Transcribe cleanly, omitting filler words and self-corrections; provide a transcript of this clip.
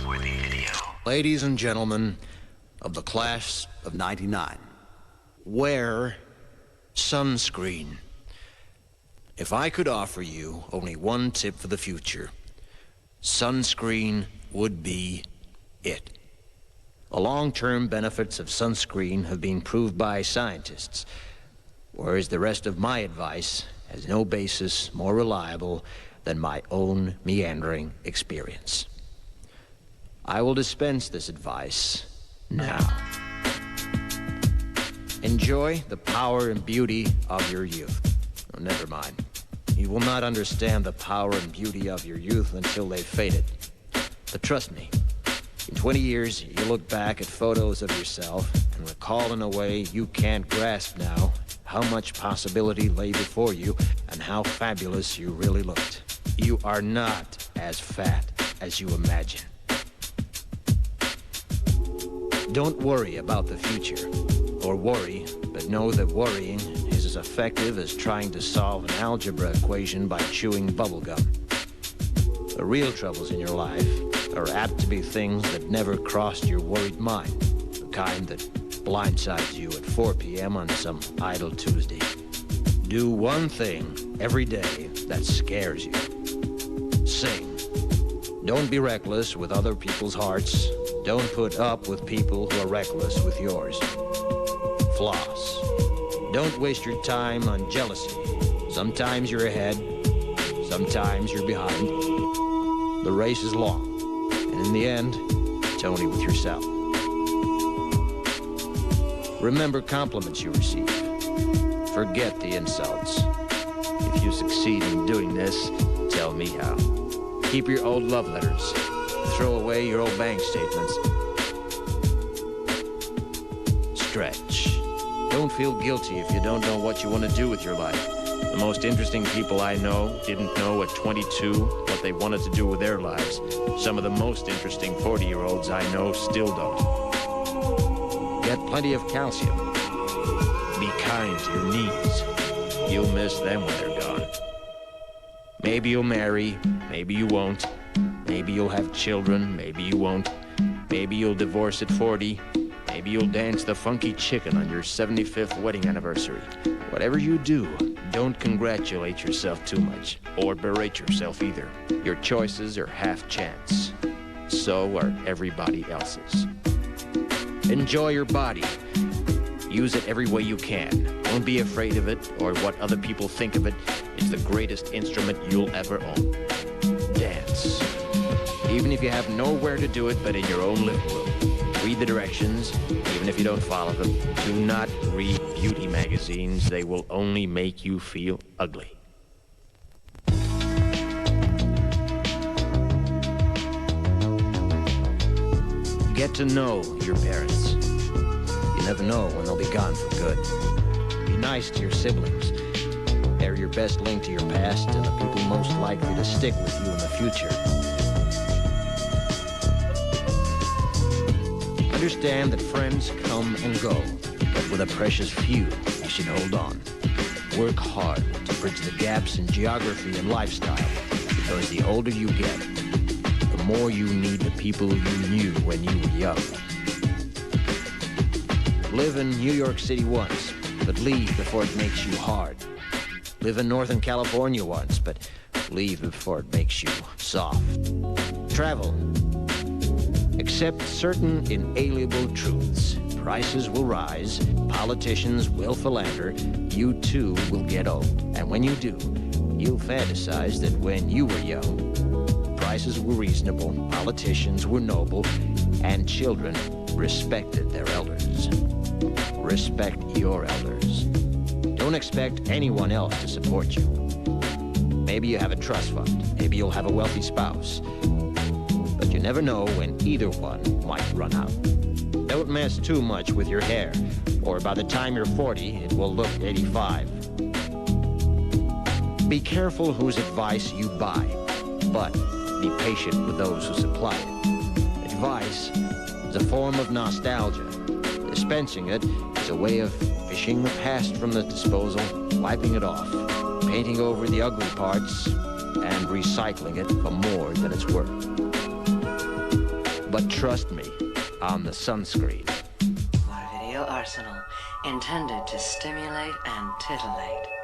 Noteworthy video. Ladies and gentlemen of the class of 99, wear sunscreen. If I could offer you only one tip for the future, sunscreen would be it. The long-term benefits of sunscreen have been proved by scientists, whereas the rest of my advice has no basis more reliable than my own meandering experience. I will dispense this advice now. Enjoy the power and beauty of your youth. Oh, never mind. You will not understand the power and beauty of your youth until they've faded. But trust me, in 20 years, you look back at photos of yourself and recall in a way you can't grasp now how much possibility lay before you and how fabulous you really looked. You are not as fat as you imagine. Don't worry about the future, or worry, but know that worrying is as effective as trying to solve an algebra equation by chewing bubblegum. The real troubles in your life are apt to be things that never crossed your worried mind, the kind that blindsides you at 4 p.m. on some idle Tuesday. Do one thing every day that scares you. Sing. Don't be reckless with other people's hearts. Don't put up with people who are reckless with yours. Floss. Don't waste your time on jealousy. Sometimes you're ahead, sometimes you're behind. The race is long, and in the end, it's only with yourself. Remember compliments you receive. Forget the insults. If you succeed in doing this, tell me how. Keep your old love letters. Throw away your old bank statements. Stretch. Don't feel guilty if you don't know what you want to do with your life. The most interesting people I know didn't know at 22 what they wanted to do with their lives. Some of the most interesting 40-year-olds I know still don't. Get plenty of calcium. Be kind to your knees. You'll miss them when they're gone. Maybe you'll marry, maybe you won't. Maybe you'll have children, maybe you won't. Maybe you'll divorce at 40. Maybe you'll dance the funky chicken on your 75th wedding anniversary. Whatever you do, don't congratulate yourself too much, or berate yourself either. Your choices are half chance. So are everybody else's. Enjoy your body. Use it every way you can. Don't be afraid of it or what other people think of it. It's the greatest instrument you'll ever own. Dance. Even if you have nowhere to do it but in your own living room. Read the directions, even if you don't follow them. Do not read beauty magazines. They will only make you feel ugly. Get to know your parents. You never know when they'll be gone for good. Be nice to your siblings. They're your best link to your past and the people most likely to stick with you in the future. Understand that friends come and go, but with a precious few, you should hold on. Work hard to bridge the gaps in geography and lifestyle, because the older you get, the more you need the people you knew when you were young. Live in New York City once, but leave before it makes you hard. Live in Northern California once, but leave before it makes you soft. Travel. Accept certain inalienable truths. Prices will rise, politicians will philander, you too will get old. And when you do, you'll fantasize that when you were young, prices were reasonable, politicians were noble, and children respected their elders. Respect your elders. Don't expect anyone else to support you. Maybe you have a trust fund, maybe you'll have a wealthy spouse. But you never know when either one might run out. Don't mess too much with your hair, or by the time you're 40, it will look 85. Be careful whose advice you buy, but be patient with those who supply it. Advice is a form of nostalgia. Dispensing it is a way of fishing the past from the disposal, wiping it off, painting over the ugly parts, and recycling it for more than it's worth. But trust me on the sunscreen. Our video arsenal intended to stimulate and titillate.